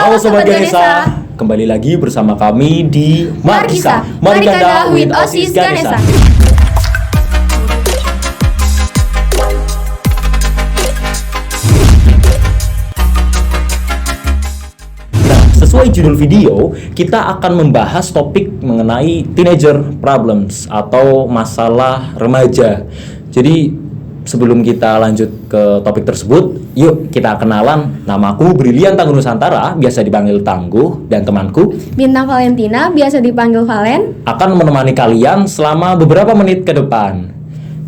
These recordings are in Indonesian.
Halo Sobat Ganesha, kembali lagi bersama kami di Markisa. Mari Kanda with OSIS Ganesha. Nah, sesuai judul video, kita akan membahas topik mengenai teenager problems atau masalah remaja. Jadi sebelum kita lanjut ke topik tersebut, yuk kita kenalan. Namaku Brilian Tangguh Nusantara, biasa dipanggil Tangguh, dan temanku Bintang Valentina, biasa dipanggil Valen, akan menemani kalian selama beberapa menit ke depan.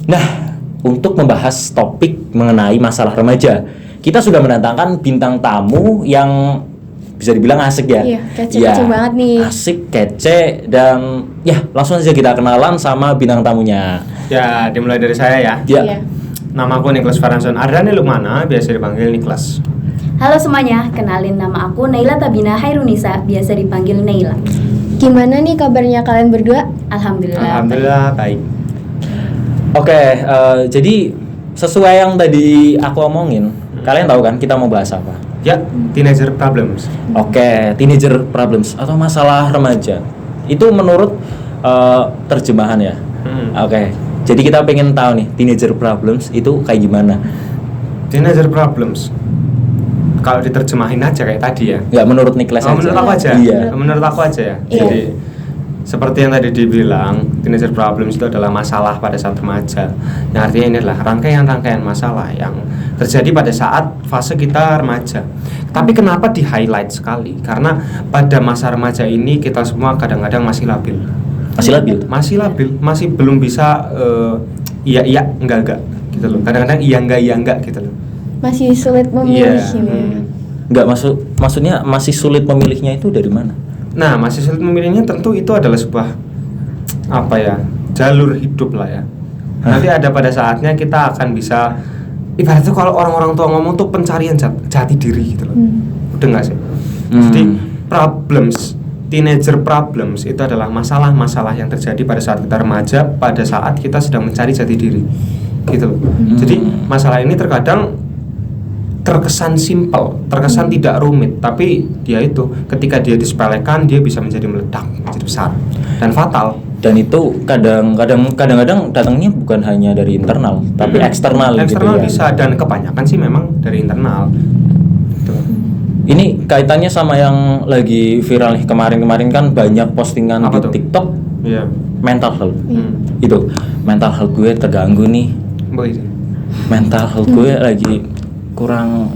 Nah, untuk membahas topik mengenai masalah remaja, kita sudah mendatangkan bintang tamu yang bisa dibilang asik ya. Iya, kece banget nih. Asik, kece, dan ya langsung saja kita kenalan sama bintang tamunya. Ya, dimulai dari saya ya. Ya. Iya. Nama aku Niklas Farhanson Ardhani Lukmana, biasa dipanggil Niklas. Halo semuanya, kenalin nama aku Naila Tabina Hairunisa, biasa dipanggil Naila. Gimana nih kabarnya kalian berdua? Alhamdulillah. Alhamdulillah baik. Oke, jadi sesuai yang tadi aku omongin, kalian tahu kan kita mau bahas apa? Ya, teenager problems. Oke, teenager problems atau masalah remaja. Itu menurut terjemahan ya. Oke, jadi kita pengen tahu nih teenager problems itu kayak gimana? Teenager problems. Kalau diterjemahin aja kayak tadi ya. Nggak menurut Niklas aja. Menurut aku aja. Iya. Menurut aku aja ya. Iya. Jadi seperti yang tadi dibilang, teenager problems itu adalah masalah pada saat remaja. Yang artinya ini adalah rangkaian-rangkaian masalah yang terjadi pada saat fase kita remaja. Tapi kenapa di highlight sekali? Karena pada masa remaja ini kita semua kadang-kadang masih labil. Masih labil, masih belum bisa iya enggak gitu loh. Kadang-kadang iya enggak gitu loh. Masih sulit memilih ini. Nggak maksudnya masih sulit memilihnya itu dari mana? Nah, masih sulit memilihnya tentu itu adalah sebuah jalur hidup lah ya. Nanti ada pada saatnya kita akan bisa, ibaratnya kalau orang-orang tua ngomong tuh pencarian jati diri gitu loh. Udah nggak sih? Jadi teenager problems itu adalah masalah-masalah yang terjadi pada saat kita remaja, pada saat kita sedang mencari jati diri gitu loh. Jadi masalah ini terkadang terkesan simpel, terkesan tidak rumit, tapi dia itu ketika dia disepelekan dia bisa menjadi meledak, menjadi besar dan fatal. Dan itu kadang-kadang datangnya bukan hanya dari internal, tapi eksternal gitu ya. Bisa, dan kebanyakan sih memang dari internal. Gitu. Ini kaitannya sama yang lagi viral nih kemarin kan banyak postingan Apa di tuh? TikTok. Iya. Mental health. Itu mental health gue terganggu nih. Mental health gue lagi kurang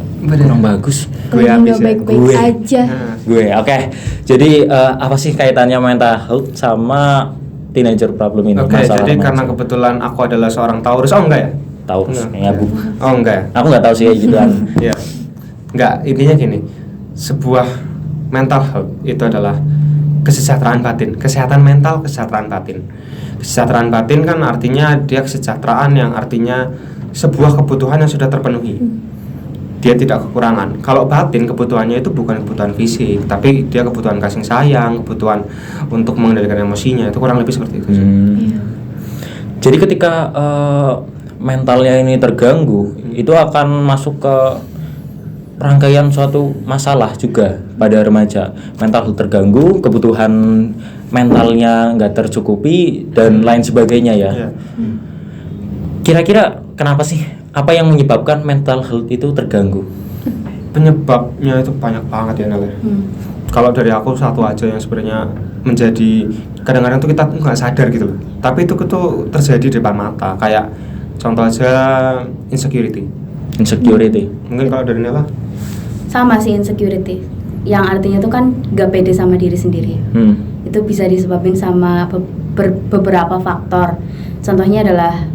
bagus. Gue Lagi habis nggak ya. baik-baik Gue. aja. Gue oke. Jadi apa sih kaitannya mental health sama teenager problem ini? Oke, Masalah jadi remaja? karena kebetulan aku adalah seorang Taurus. Oh enggak ya? Taurus Enggak. kayaknya bu. Oh enggak ya? Aku nggak tahu sih kayak gituan. Iya. Enggak, intinya gini. Sebuah mental health itu adalah kesejahteraan batin, kesehatan mental, kesejahteraan batin. Kesejahteraan batin kan artinya dia kesejahteraan yang artinya sebuah kebutuhan yang sudah terpenuhi. Dia tidak kekurangan. Kalau batin kebutuhannya itu bukan kebutuhan fisik, tapi dia kebutuhan kasih sayang, kebutuhan untuk mengendalikan emosinya. Itu kurang lebih seperti itu. Iya. Jadi ketika mentalnya ini terganggu, itu akan masuk ke rangkaian suatu masalah juga pada remaja. Mental terganggu, kebutuhan mentalnya nggak tercukupi dan lain sebagainya ya. Iya. Kira-kira kenapa sih? Apa yang menyebabkan mental health itu terganggu? Penyebabnya itu banyak banget ya Nel. Kalau dari aku satu aja yang sebenarnya menjadi kadang-kadang tuh kita nggak sadar gitu loh. Tapi itu tuh terjadi di depan mata. Kayak contoh aja insecurity. Mungkin kalau dari Nela? Sama sih insecurity, yang artinya tuh kan gak pede sama diri sendiri. Itu bisa disebabin sama beberapa faktor. Contohnya adalah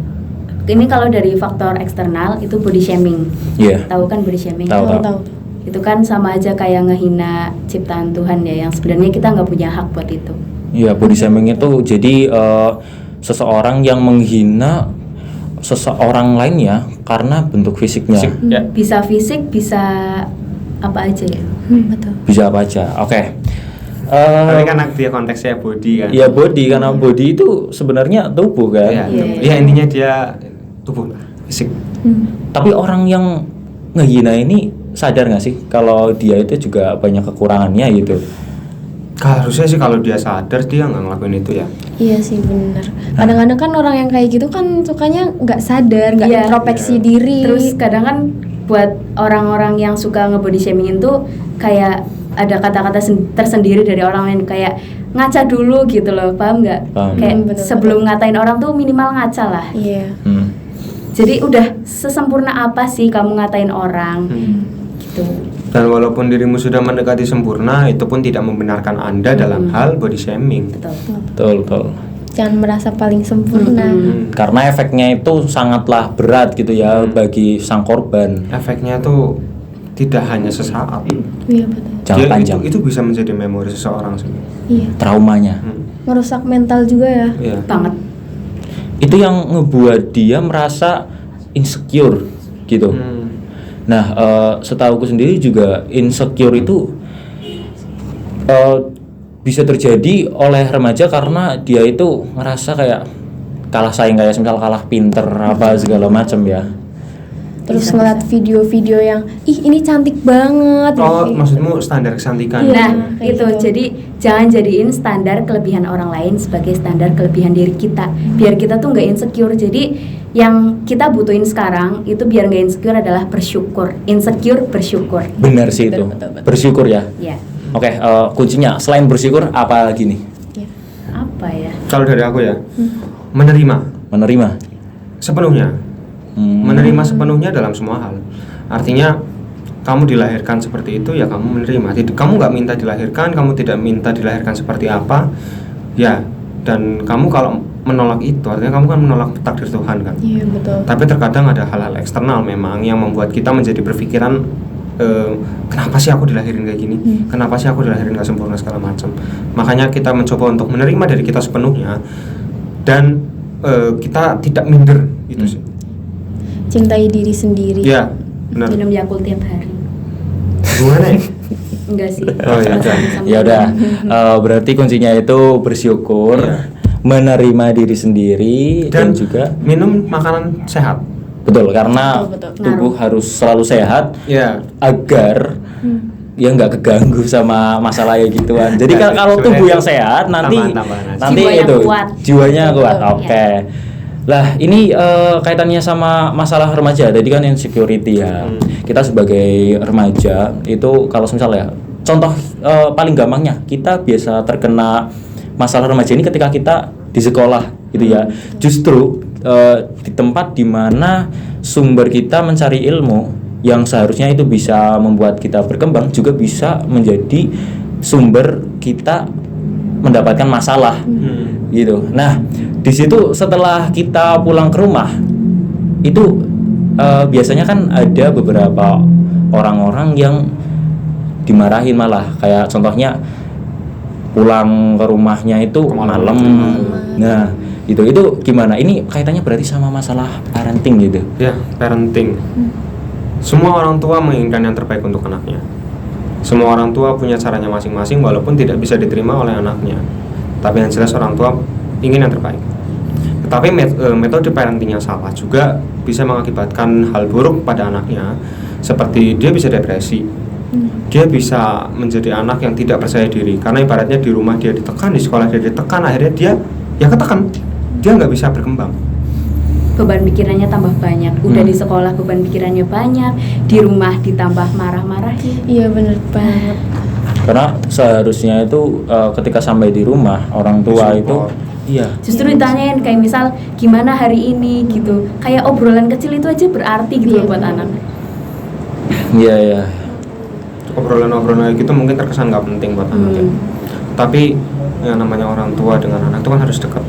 ini kalau dari faktor eksternal itu body shaming. Iya. Tahu kan body shaming? Tahu. Itu kan sama aja kayak ngehina ciptaan Tuhan ya, yang sebenarnya kita nggak punya hak buat itu. Iya, body shaming itu jadi seseorang yang menghina seseorang lainnya karena bentuk fisiknya. Ya. Bisa fisik, bisa apa aja ya. Betul. Bisa apa aja. Oke. Tapi kan dia konteksnya body kan. Ya body, karena body itu sebenarnya tubuh kan. Iya, Iya. ya, intinya dia tubuh lah, fisik. Tapi orang yang ngehina ini sadar nggak sih kalau dia itu juga banyak kekurangannya gitu? Harusnya sih kalau dia sadar dia nggak ngelakuin itu ya. Iya sih benar. Kadang-kadang kan orang yang kayak gitu kan sukanya nggak sadar, nggak Iya. introspeksi diri. Terus kadang kan buat orang-orang yang suka nge-body shaming itu kayak ada kata-kata tersendiri dari orang lain, kayak ngaca dulu gitu loh, paham nggak? Paham. Kayak Betul. sebelum ngatain orang tuh minimal ngaca lah. Iya. Jadi udah sesempurna apa sih kamu ngatain orang gitu. Dan walaupun dirimu sudah mendekati sempurna, itu pun tidak membenarkan Anda dalam hal body shaming. Betul. Betul. Jangan merasa paling sempurna. Karena efeknya itu sangatlah berat gitu ya bagi sang korban. Efeknya tuh tidak hanya sesaat. Iya betul. Jangka panjang. Itu bisa menjadi memori seseorang sih. Iya. Traumanya. Merusak mental juga ya. Iya. Banget. Itu yang ngebuat dia merasa insecure gitu. Nah, setahuku sendiri juga insecure itu bisa terjadi oleh remaja karena dia itu ngerasa kayak kalah saing, kayak misal kalah pinter apa segala macam ya. Terus ngeliat video-video yang ini cantik banget. Oh, Kayak- maksudmu standar kecantikan? Iya. Nah, kayak itu gitu. jadi jangan jadiin standar kelebihan orang lain sebagai standar kelebihan diri kita. Biar kita tuh nggak insecure. Jadi yang kita butuhin sekarang itu biar nggak insecure adalah bersyukur. Insecure bersyukur. Benar sih itu. Betul. Bersyukur ya. Ya. Oke, kuncinya selain bersyukur apa lagi nih? Iya. Apa ya? Kalau dari aku ya, menerima Menerima. sepenuhnya. Menerima sepenuhnya dalam semua hal. Artinya kamu dilahirkan seperti itu ya kamu menerima. Kamu nggak minta dilahirkan, kamu tidak minta dilahirkan seperti apa, ya. Dan kamu kalau menolak itu artinya kamu kan menolak takdir Tuhan kan. Iya betul. Tapi terkadang ada hal-hal eksternal memang yang membuat kita menjadi berpikiran kenapa sih aku dilahirin kayak gini? Kenapa sih aku dilahirin gak sempurna segala macam? Makanya kita mencoba untuk menerima dari kita sepenuhnya dan kita tidak minder itu sih. Cintai diri sendiri. Iya, benar. Minum Yakult tiap hari. Gimana ya? Enggak sih. Oh, ya udah. Ya udah, berarti kuncinya itu bersyukur, menerima diri sendiri dan juga minum makanan sehat. betul karena Betul. tubuh harus selalu sehat Ya. agar ya nggak keganggu sama masalah ya gituan. Jadi Ya, kalau sebenarnya tubuh yang itu sehat nanti tambahan-tambahan aja. nanti Jiwanya itu kuat. jiwanya kuat. Betul, Oke. Lah ini kaitannya sama masalah remaja. Tadi kan insecurity ya. Kita sebagai remaja itu kalau misalnya contoh paling gampangnya kita biasa terkena masalah remaja ini ketika kita di sekolah gitu ya. Justru di tempat dimana sumber kita mencari ilmu yang seharusnya itu bisa membuat kita berkembang juga bisa menjadi sumber kita mendapatkan masalah gitu. Nah di situ setelah kita pulang ke rumah itu biasanya kan ada beberapa orang-orang yang dimarahin malah, kayak contohnya pulang ke rumahnya itu malam. Nah itu gimana? Ini kaitannya berarti sama masalah parenting gitu. Ya, parenting. Semua orang tua menginginkan yang terbaik untuk anaknya. Semua orang tua punya caranya masing-masing walaupun tidak bisa diterima oleh anaknya. Tapi yang jelas orang tua ingin yang terbaik. Tetapi metode parenting yang salah juga bisa mengakibatkan hal buruk pada anaknya. Seperti dia bisa depresi. Dia bisa menjadi anak yang tidak percaya diri. Karena ibaratnya di rumah dia ditekan, di sekolah dia ditekan, akhirnya dia ya ketekan. Dia nggak bisa berkembang. Beban pikirannya tambah banyak. Udah di sekolah beban pikirannya banyak, di rumah ditambah marah-marahin. Iya bener banget. Karena seharusnya itu ketika sampai di rumah orang tua itu iya Justru ditanyain kayak misal gimana hari ini gitu. Kayak obrolan kecil itu aja berarti gitu loh buat anak. iya. Obrolan-obrolan gitu mungkin terkesan nggak penting buat anak ya. Tapi yang namanya orang tua dengan anak itu kan harus dekat.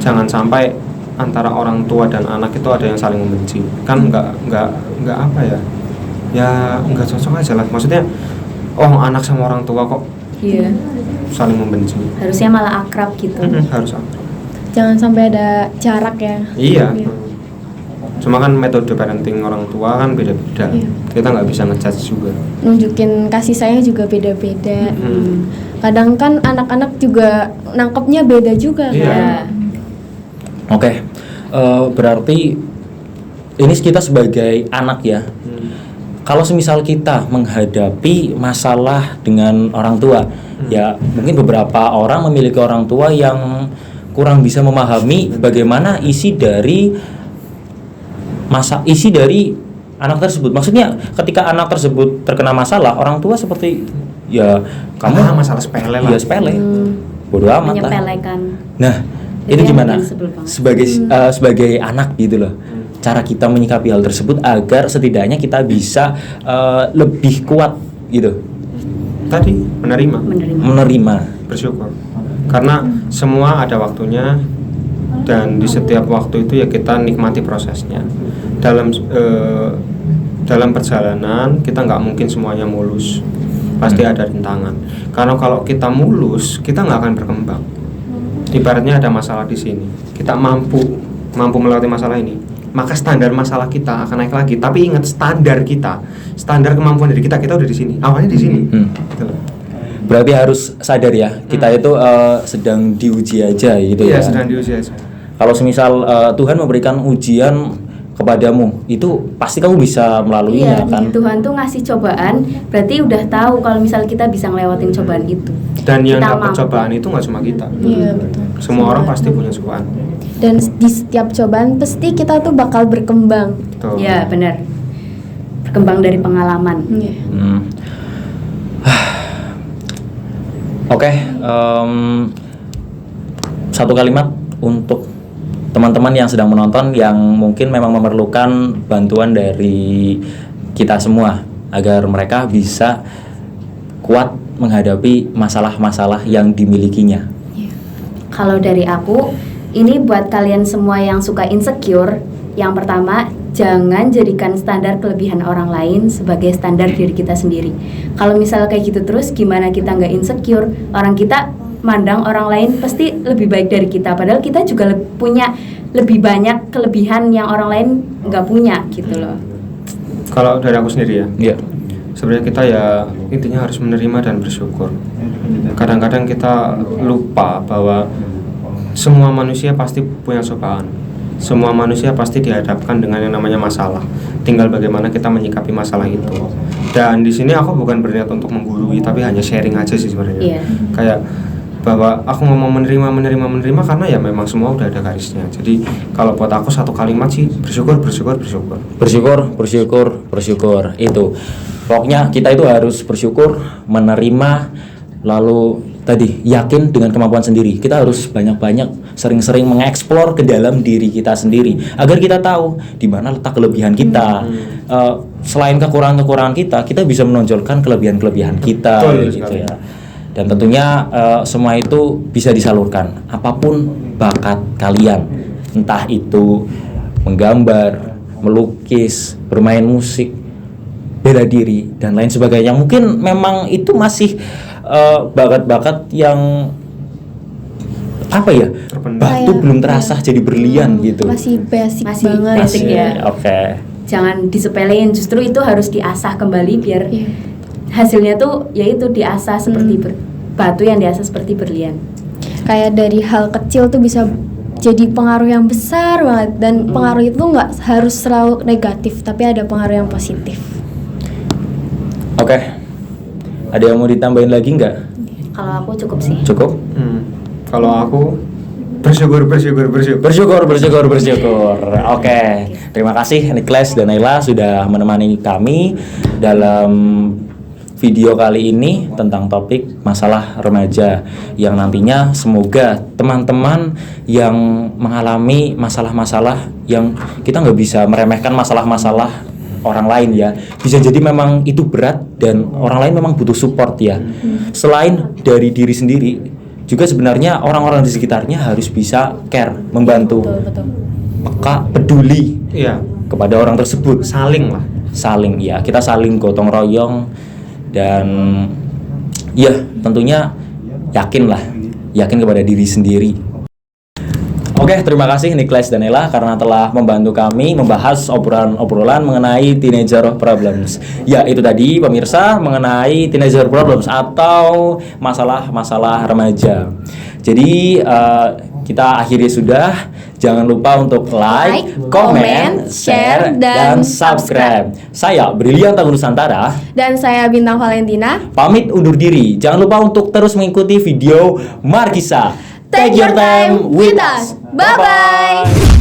Jangan sampai antara orang tua dan anak itu ada yang saling membenci. Kan nggak apa ya? Ya nggak cocok aja lah. Maksudnya anak sama orang tua kok Iya. saling membenci. Harusnya malah akrab gitu. Harus akrab. Jangan sampai ada jarak ya. Iya. Cuma kan metode parenting orang tua kan beda-beda. Iya. Kita nggak bisa ngejudge juga. Nunjukin kasih sayang juga beda-beda. Kadang kan anak-anak juga nangkepnya beda juga Iya. kan. Oke. Berarti ini kita sebagai anak ya kalau semisal kita menghadapi masalah dengan orang tua, ya mungkin beberapa orang memiliki orang tua yang kurang bisa memahami bagaimana isi dari anak tersebut. Maksudnya ketika anak tersebut terkena masalah, orang tua seperti ya kamu masalah sepele lah. Ya sepele. Bodoh amat lah. Menyepelekan. Nah, Itu itu yang gimana? bikin sebel banget. Sebagai anak gitu loh. Cara kita menyikapi hal tersebut agar setidaknya kita bisa lebih kuat gitu. Tadi menerima, bersyukur. Karena semua ada waktunya, dan di setiap waktu itu ya kita nikmati prosesnya. Dalam perjalanan kita nggak mungkin semuanya mulus, pasti ada rintangan. Karena kalau kita mulus, kita nggak akan berkembang. Ibaratnya ada masalah di sini, kita mampu melewati masalah ini, maka standar masalah kita akan naik lagi. Tapi ingat, standar kemampuan diri kita udah di sini, awalnya di sini. Gitu loh. Berarti harus sadar ya, kita itu sedang diuji aja gitu ya. Iya, sedang diuji aja. Kalau semisal Tuhan memberikan ujian kepadamu, itu pasti kamu bisa melaluinya kan. Tuhan tuh ngasih cobaan, berarti udah tahu kalau misal kita bisa ngelewatin cobaan itu. Dan yang Kita dapat mampu. cobaan itu nggak cuma kita. Iya, betul. Semua orang pasti punya cobaan. Dan di setiap cobaan pasti kita tuh bakal berkembang. Tuh. Ya benar, berkembang dari pengalaman. Iya. Oke, satu kalimat untuk teman-teman yang sedang menonton yang mungkin memang memerlukan bantuan dari kita semua agar mereka bisa kuat menghadapi masalah-masalah yang dimilikinya. Kalau dari aku, ini buat kalian semua yang suka insecure. Yang pertama, jangan jadikan standar kelebihan orang lain sebagai standar diri kita sendiri. Kalau misal kayak gitu terus, gimana kita nggak insecure? Orang kita mandang orang lain pasti lebih baik dari kita, padahal kita juga punya lebih banyak kelebihan yang orang lain nggak punya gitu loh. Kalau dari aku sendiri ya, Iya. sebenarnya kita ya intinya harus menerima dan bersyukur. Kadang-kadang kita lupa bahwa semua manusia pasti punya cobaan. Semua manusia pasti dihadapkan dengan yang namanya masalah. Tinggal bagaimana kita menyikapi masalah itu. Dan di sini aku bukan berniat untuk menggurui, tapi hanya sharing aja sih sebenarnya. Iya. Kayak bahwa aku ngomong menerima karena ya memang semua udah ada garisnya. Jadi kalau buat aku satu kalimat sih bersyukur. Bersyukur itu. Pokoknya kita itu harus bersyukur, menerima, lalu tadi yakin dengan kemampuan sendiri. Kita harus banyak-banyak sering-sering mengeksplor ke dalam diri kita sendiri agar kita tahu di mana letak kelebihan kita. Selain kekurangan-kekurangan kita bisa menonjolkan kelebihan-kelebihan kita. Betul, gitu ya. Dan tentunya semua itu bisa disalurkan. Apapun bakat kalian, entah itu menggambar, melukis, bermain musik, bela diri dan lain sebagainya. Mungkin memang itu masih bakat-bakat yang apa ya? Batu belum terasah jadi berlian gitu. Masih basic Masih banget. basic ya. Oke. Jangan disepelein, justru itu harus diasah kembali biar Iya. hasilnya tuh yaitu diasah seperti batu yang diasah seperti berlian. Kayak dari hal kecil tuh bisa jadi pengaruh yang besar banget, dan pengaruh itu nggak harus selalu negatif, tapi ada pengaruh yang positif. Oke. Ada yang mau ditambahin lagi nggak? Kalau aku cukup sih. Cukup? Kalau aku bersyukur. Oke. Terima kasih Niklas dan Naila sudah menemani kami dalam video kali ini tentang topik masalah remaja, yang nantinya semoga teman-teman yang mengalami masalah-masalah yang kita nggak bisa meremehkan masalah-masalah orang lain ya, bisa jadi memang itu berat dan orang lain memang butuh support ya. Selain dari diri sendiri, juga sebenarnya orang-orang di sekitarnya harus bisa care, membantu, Betul. peka, peduli Iya, kepada orang tersebut. saling lah. Saling ya, kita saling gotong royong dan ya tentunya yakin kepada diri sendiri. Oke, terima kasih Niklas dan Ella karena telah membantu kami membahas obrolan mengenai teenager problems. Ya, itu tadi pemirsa mengenai teenager problems atau masalah-masalah remaja. Jadi kita akhiri sudah. Jangan lupa untuk like, comment, share, dan subscribe. Saya Brilian Tangguh Nusantara. Dan saya Bintang Valentina. Pamit undur diri. Jangan lupa untuk terus mengikuti video Markisa. Take your time with us. Bye-bye.